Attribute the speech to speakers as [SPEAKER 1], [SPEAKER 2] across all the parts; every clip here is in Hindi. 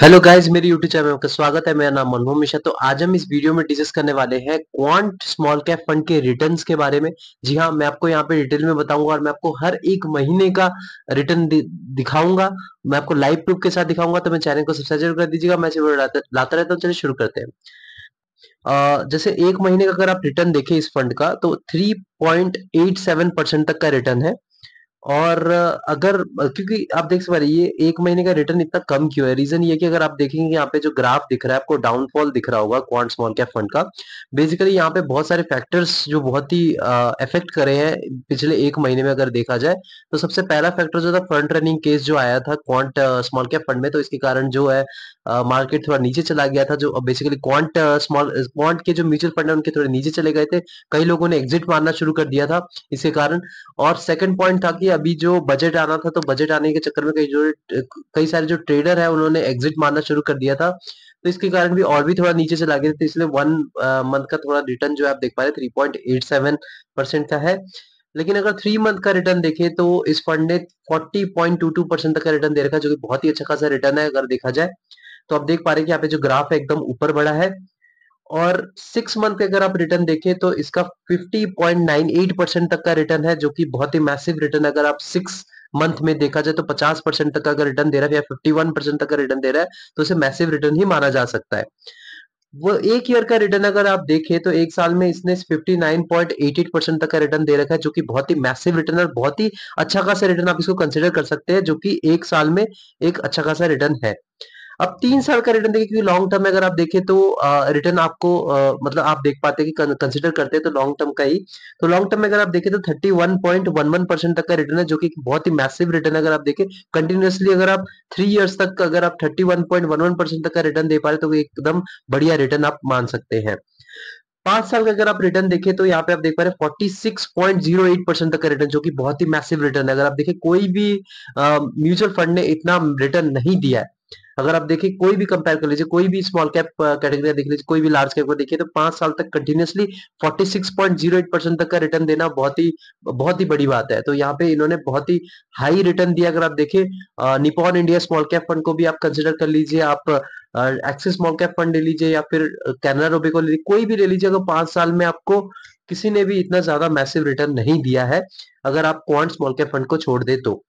[SPEAKER 1] हेलो गाइस, मेरे यूट्यूब चैनल में आपका स्वागत है। मेरा नाम मनमोहन मिश्रा। तो आज हम इस वीडियो में डिस्कस करने वाले हैं क्वांट स्मॉल कैप फंड के रिटर्न्स के बारे में। जी हाँ, मैं आपको यहाँ पे डिटेल में बताऊंगा और मैं आपको हर एक महीने का रिटर्न दिखाऊंगा। मैं आपको लाइव प्रूफ के साथ दिखाऊंगा। तो मेरे चैनल को सब्सक्राइब जरूर कर दीजिएगा। मैं ऐसे वीडियो लाता रहता हूँ। चलिए शुरू करते हैं। जैसे एक महीने का अगर आप रिटर्न देखें इस फंड का, तो 3.87% तक का रिटर्न है। और अगर क्योंकि आप देख पा रहे हैं, ये एक महीने का रिटर्न इतना कम क्यों है? रीजन ये कि अगर आप देखेंगे यहाँ पे जो ग्राफ दिख रहा है आपको, डाउनफॉल दिख रहा होगा क्वांट स्मॉल कैप फंड का। बेसिकली यहाँ पे बहुत सारे फैक्टर्स जो बहुत ही इफेक्ट करे हैं पिछले एक महीने में अगर देखा जाए। तो सबसे पहला फैक्टर जो था, फ्रंट रनिंग केस जो आया था क्वांट स्मॉल कैप फंड में, तो इसके कारण जो है मार्केट थोड़ा नीचे चला गया था। जो बेसिकली क्वांट के जो म्यूचुअल फंड है उनके थोड़े नीचे चले गए थे। कई लोगों ने एग्जिट मारना शुरू कर दिया था इसके कारण। और सेकंड पॉइंट था कि अभी जो बजट आना था, तो बजट आने के चक्कर में कई सारे जो ट्रेडर है उन्होंने एग्जिट मारना शुरू कर दिया था। तो इसके कारण भी और भी थोड़ा नीचे चला गया था। तो इसलिए वन मंथ का थोड़ा रिटर्न जो है आप देख पा रहे 3.87% का है। लेकिन अगर 3 मंथ का रिटर्न देखें तो इस फंड ने 40.22% तक का रिटर्न दे रखा है, जो कि बहुत ही अच्छा खासा रिटर्न है अगर देखा जाए। तो आप देख पा रहे हैं कि यहाँ पे जो ग्राफ है एकदम ऊपर बढ़ा है। और 6 मंथ के अगर आप रिटर्न देखें तो इसका 50.98% तक का रिटर्न है, जो कि बहुत ही मैसिव रिटर्न। अगर आप 6 मंथ में देखा जाए तो 50% तक का अगर रिटर्न दे रहा है या 51% तक का रिटर्न दे रहा है, तो इसे मैसिव रिटर्न ही माना जा सकता है। वो एक ईयर का रिटर्न अगर आप देखें तो एक साल में इसने 59.88% तक का रिटर्न दे रखा है, जो कि बहुत ही मैसिव रिटर्न है और बहुत ही अच्छा खासा रिटर्न आप इसको कंसिडर कर सकते हैं, जो कि एक साल में एक अच्छा खासा रिटर्न है। अब 3 साल का रिटर्न देखिए, क्योंकि लॉन्ग टर्म में अगर आप देखें तो रिटर्न आपको मतलब आप देख पाते हैं कि कंसिडर करते हैं तो लॉन्ग टर्म का ही। तो लॉन्ग टर्म में अगर आप देखें तो 31.11% तक का रिटर्न है, जो कि बहुत ही मैसिव रिटर्न है। अगर आप देखें कंटिन्यूअसली, अगर आप 3 इयर्स तक अगर आप 31.11% तक का रिटर्न दे पा रहे, तो एकदम बढ़िया रिटर्न आप मान सकते हैं। 5 साल का अगर आप रिटर्न देखें तो यहाँ पे आप देख पा रहे हैं 46.08% तक का रिटर्न, जो कि बहुत ही मैसिव रिटर्न है। अगर आप देखें कोई भी म्यूचुअल फंड ने इतना रिटर्न नहीं दिया है। अगर आप देखें कोई भी कंपेयर कर लीजिए, कोई भी स्मॉल कैप कैटेगरी देख लीजिए, कोई भी लार्ज कैप को देखिए, तो 5 साल तक कंटिन्यूअसली 46.08% तक का रिटर्न देना बहुत ही बड़ी बात है। तो यहाँ पे इन्होंने बहुत ही हाई रिटर्न दिया। अगर आप देखें Nippon India small cap fund को भी आप कंसिडर कर लीजिए, आप एक्सिस स्मॉल कैप फंड ले लीजिए या फिर कैनरा रोबेको ले लीजिए, कोई भी ले लीजिए, अगर 5 साल में आपको किसी ने भी इतना ज्यादा मैसिव रिटर्न नहीं दिया है, अगर आप क्वांट स्मॉल कैप फंड को छोड़ दे तो।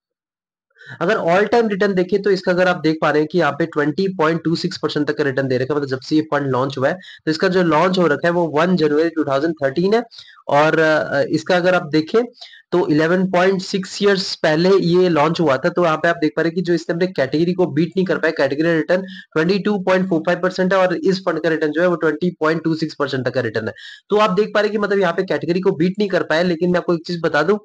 [SPEAKER 1] अगर ऑल टाइम रिटर्न देखें तो इसका अगर आप देख पा रहे हैं कि यहाँ पे 20.26% तक का रिटर्न दे रखा है। मतलब जब से ये फंड लॉन्च हुआ है, तो इसका जो लॉन्च हो रखा है वो 1 जनवरी 2013 है। और इसका अगर आप देखें तो 11.6 ईयर्स पहले ये लॉन्च हुआ था। तो यहाँ पे आप देख पा रहे हैं कि जो इसने अपने कैटेगरी को बीट नहीं कर पाया, कैटेगरी रिटर्न 22.45% है और इस फंड का रिटर्न जो है वो 20.26% तक का रिटर्न है। तो आप देख पा रहे हैं कि मतलब यहाँ पे कैटेगरी को बीट नहीं कर पाया। लेकिन मैं आपको एक चीज बता दूं,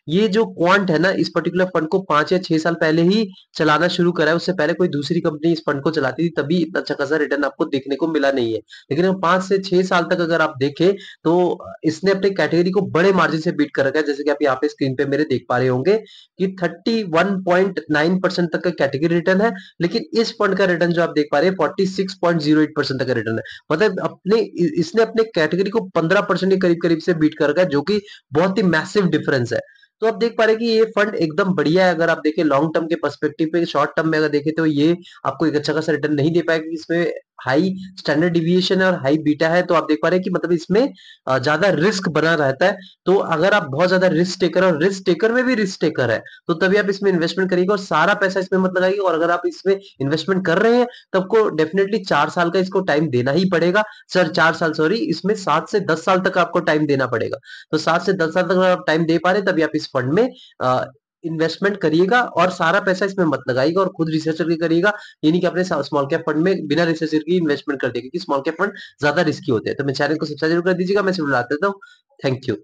[SPEAKER 1] ये जो क्वांट है ना, इस पर्टिकुलर फंड को 5 या 6 साल पहले ही चलाना शुरू करा है। उससे पहले कोई दूसरी कंपनी इस फंड को चलाती थी, तभी इतना अच्छा खासा रिटर्न आपको देखने को मिला नहीं है। लेकिन अब 5 से 6 साल तक अगर आप देखें तो इसने अपने कैटेगरी को बड़े मार्जिन से बीट कर रखा है। जैसे कि आप यहाँ पे स्क्रीन पे मेरे देख पा रहे होंगे कि 31.9% तक का कैटेगरी रिटर्न है। लेकिन इस फंड का रिटर्न जो आप देख पा रहे हैं 46.08% तक का रिटर्न है। मतलब इसने अपने कैटेगरी को 15% के करीब करीब से बीट कर रखा है, जो कि बहुत ही मैसिव डिफरेंस है। तो आप देख पा रहे हैं कि ये फंड एकदम बढ़िया है। अगर आप देखें लॉन्ग टर्म के पर्सपेक्टिव पे, शॉर्ट टर्म में अगर देखें तो ये आपको एक अच्छा खासा रिटर्न नहीं दे पाएगा, क्योंकि इसमें हाई स्टैंडर्ड डिविएशन है और हाई बीटा है। तो आप देख पा रहे हैं कि मतलब इसमें ज्यादा रिस्क बना रहता है। तो अगर आप बहुत ज्यादा रिस्क टेकर और रिस्क टेकर में भी रिस्क टेकर है, तो तभी आप इसमें इन्वेस्टमेंट करिएगा और सारा पैसा इसमें मत लगाइए। और अगर आप इसमें इन्वेस्टमेंट कर रहे हैं तो आपको डेफिनेटली 4 साल का इसको टाइम देना ही पड़ेगा। सर 4 साल सॉरी, इसमें 7 से 10 साल तक आपको टाइम देना पड़ेगा। तो 7 से 10 साल तक अगर आप टाइम दे पा रहे हैं, तभी आप इस फंड में इन्वेस्टमेंट करिएगा और सारा पैसा इसमें मत लगाइएगा और खुद रिसर्च करके करिएगा। ये नहीं कि अपने स्मॉल कैप फंड में बिना रिसर्च करके इन्वेस्टमेंट कर दिए, क्योंकि स्मॉल कैप फंड ज्यादा रिस्की होते हैं। तो मेरे चैनल को सब्सक्राइब जरूर कर दीजिएगा। मैं सिर्फ देता हूँ। Thank you.